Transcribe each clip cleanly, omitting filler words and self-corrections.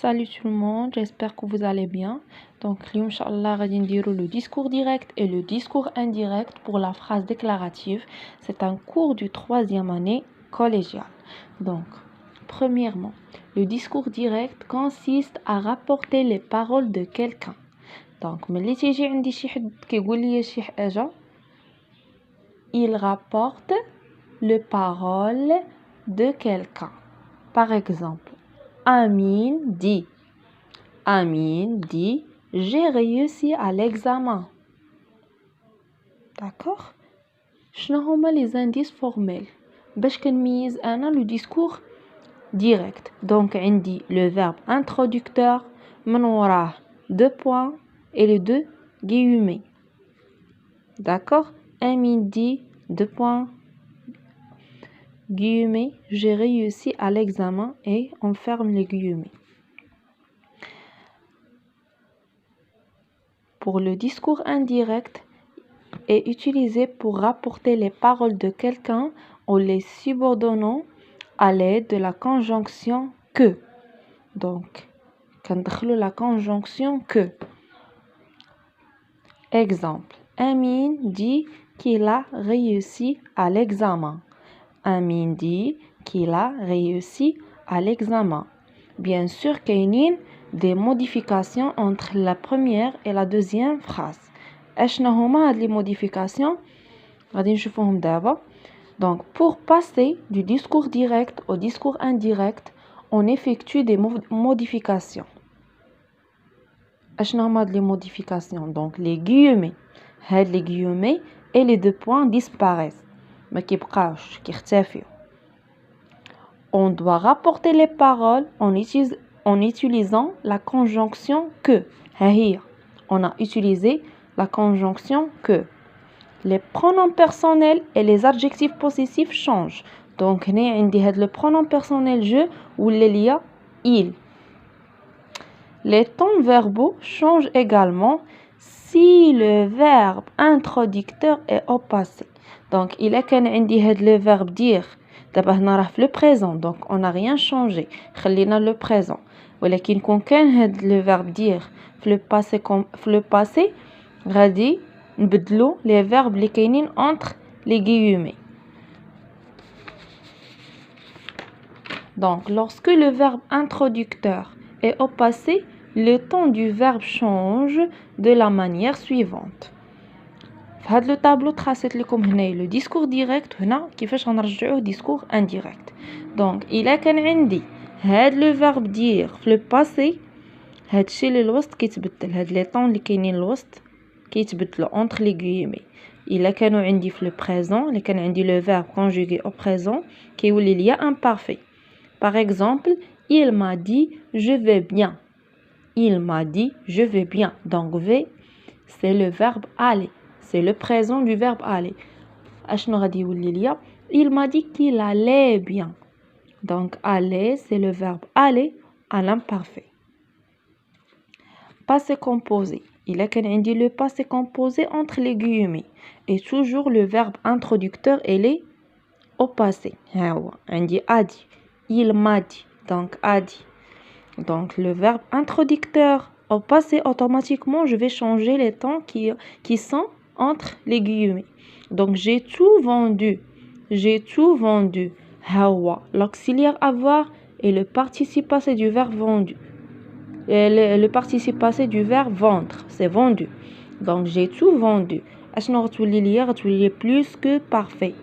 Salut tout le monde, j'espère que vous allez bien. Donc, اليوم إن شاء الله غادي نديرو le discours direct et le discours indirect pour la phrase déclarative. C'est un cours du 3e année collégiale. Donc, premièrement, le discours direct consiste à rapporter les paroles de quelqu'un. Donc, ملي تيجي عندي شي حد كيقول لي شي حاجة, il rapporte les paroles de quelqu'un. Par exemple, Amine dit, j'ai réussi à l'examen. D'accord? شنو هما les indices formels باش كنميز انا le discours direct. Donc عندي le verbe introducteur من وراه 2 points et les 2 guillemets. D'accord? Amine dit 2 points guillemets, j'ai réussi à l'examen et on ferme les guillemets. Pour le discours indirect est utilisé pour rapporter les paroles de quelqu'un en les subordonnant à l'aide de la conjonction que. Donc, كندخلو la conjonction que. Exemple, Amine dit qu'il a réussi à l'examen. Amine dit qu'il a réussi à l'examen. Bien sûr, كاينين des modifications entre la première et la deuxième phrase. اشنا هما هاد les modifications غادي نشوفوهم دابا. Donc pour passer du discours direct au discours indirect, on effectue des modifications. اشنا هما هاد les modifications. Donc les guillemets, هاد les guillemets et les 2 points disparaissent. ما كيبقاوش كيختفيو. On doit rapporter les paroles en utilisant la conjonction que. On a utilisé la conjonction que. Les pronoms personnels et les adjectifs possessifs changent. Donc, le pronom personnel je ou l'elia il. Les temps verbaux changent également si le verbe introducteur est au passé. Donc, il est le verbe dire. دابا هنا راه في le présent, donc on n'a rien changé. خلينا le présent. ولكن كون كان هاد le verbe dire في le passé غادي نبدلو les verbes اللي كاينين entre les guillemets. Donc lorsque le verbe introducteur est au passé, le temps du verbe change de la manière suivante. في هذا الطابلو تراسيت لكم هنا le discours direct هنا كيفاش غنرجعوه discours indirect. Donc الا كان عندي هاد le verbe dire في le passé, هادشي اللي الوسط كيتبدل, هاد لي طون اللي كاينين الوسط كيتبدلوا entre les guillemets. الا كانوا عندي في le présent, الا كان عندي le verbe conjugué au présent كيولي ليا imparfait. Par exemple, il m'a dit je vais bien. Il m'a dit je vais bien. Donc v c'est le verbe aller. C'est le présent du verbe aller. Il m'a dit qu'il allait bien. Donc, aller, c'est le verbe aller à l'imparfait. Passé composé. Il a dit le passé composé entre les guillemets. Et toujours le verbe introducteur, elle est au passé. On dit a dit. Il m'a dit. Donc, a dit. Donc, le verbe introducteur au passé, automatiquement, je vais changer les temps qui sont entre les guillemets. Donc j'ai tout vendu. J'ai tout vendu. Hawa. L'auxiliaire avoir et le participe passé du verbe vendu. Et le participe passé du verbe vendre. C'est vendu. Donc j'ai tout vendu. غتولي plus que parfait.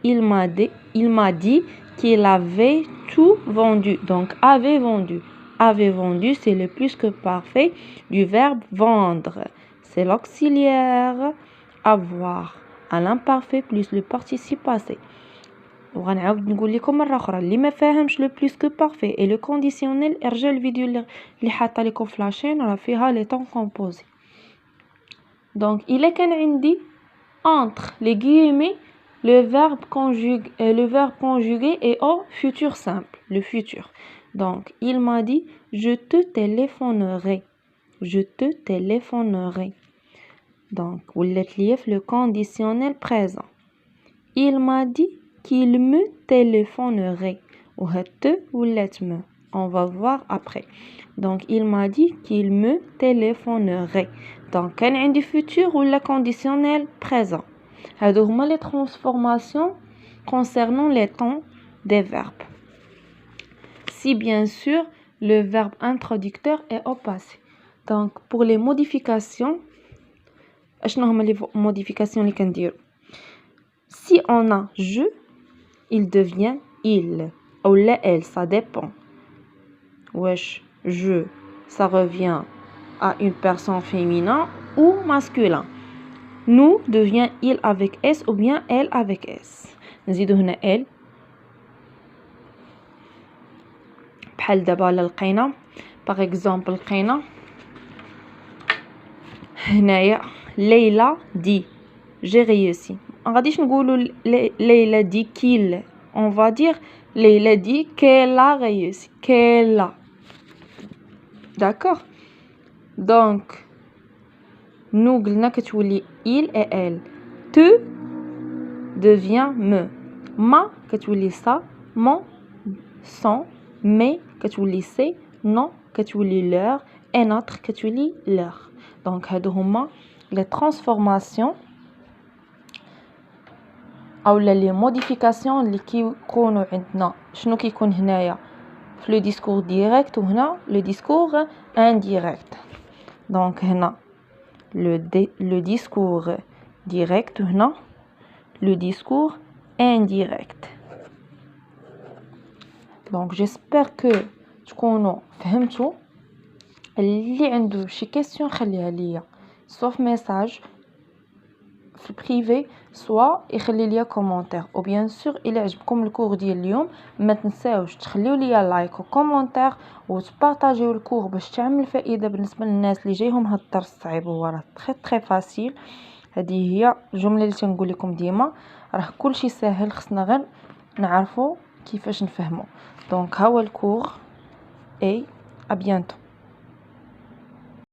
Il m'a dit qu'il avait tout vendu. Donc avait vendu. Avait vendu, c'est le plus que parfait du verbe vendre. C'est l'auxiliaire avoir à l'imparfait plus le participe passé. وغنعاود نقول لكم مره اخرى اللي ما فاهمش le plus que parfait et le conditionnel ارجع الفيديو اللي حاطه لكم في لاشين راه فيها les temps composés. Donc il كان عندي entre les guillemets le verbe conjugué est au futur simple, le futur. Donc il m'a dit je te téléphonerai. Je te téléphonerai. Donc, le conditionnel présent. Il m'a dit qu'il me téléphonerait. Ou te ou me. On va voir après. Donc, il m'a dit qu'il me téléphonerait. Donc, كان عندي futur ou le conditionnel présent. هادو هما les transformations concernant les temps des verbes. Si bien sûr, le verbe introducteur est au passé. Donc, pour les modifications, اشنو هما les modifications اللي كنديرو؟ Si on a je, il devient il. Ou la elle, ça dépend. Wesh, je, ça revient à une personne féminin ou masculin. Nous devient il avec S ou bien elle avec S. نزيدو هنا elle. بحال دابا لقينا par exemple لقينا هنايا ليلى dit j'ai réussi. ما غاديش نقولوا ليلى dit qu'il. On va dire ليلى dit qu'elle a réussi. Qu'elle a. D'accord? Donc nous قلنا كتولي il et elle. Tu devient me. Ma كتولي ça. Mon son. Mais كتولي c'est. Non كتولي leur. Et notre كتولي leur. Donc هادو هما les transformations او لي موديفيكاسيون اللي كيكونوا عندنا. شنو كيكون هنايا في لو ديسكور ديريكت وهنا لو ديسكور انديريكت. دونك هنا le discours direct هنا le discours indirect. Donc j'espère que تكونوا فهمتوا. اللي عنده شي كيسيون خليها ليا soit في ميساج في البريفي soit يخلي ليا كومونتير. او بيان سور الى عجبكم الكور ديال اليوم ما تنساوش تخليو ليا لايك وكومونتير وتبارطاجيو الكور باش تعمل فائده بالنسبه للناس اللي جايهم هاد الدرس صعيب. هو راه تري فاسيل. هذه هي الجمله اللي تنقول لكم ديما، راه كلشي ساهل، خصنا غير نعرفوا كيفاش نفهموا. دونك ها هو الكور اي ا بيانتو.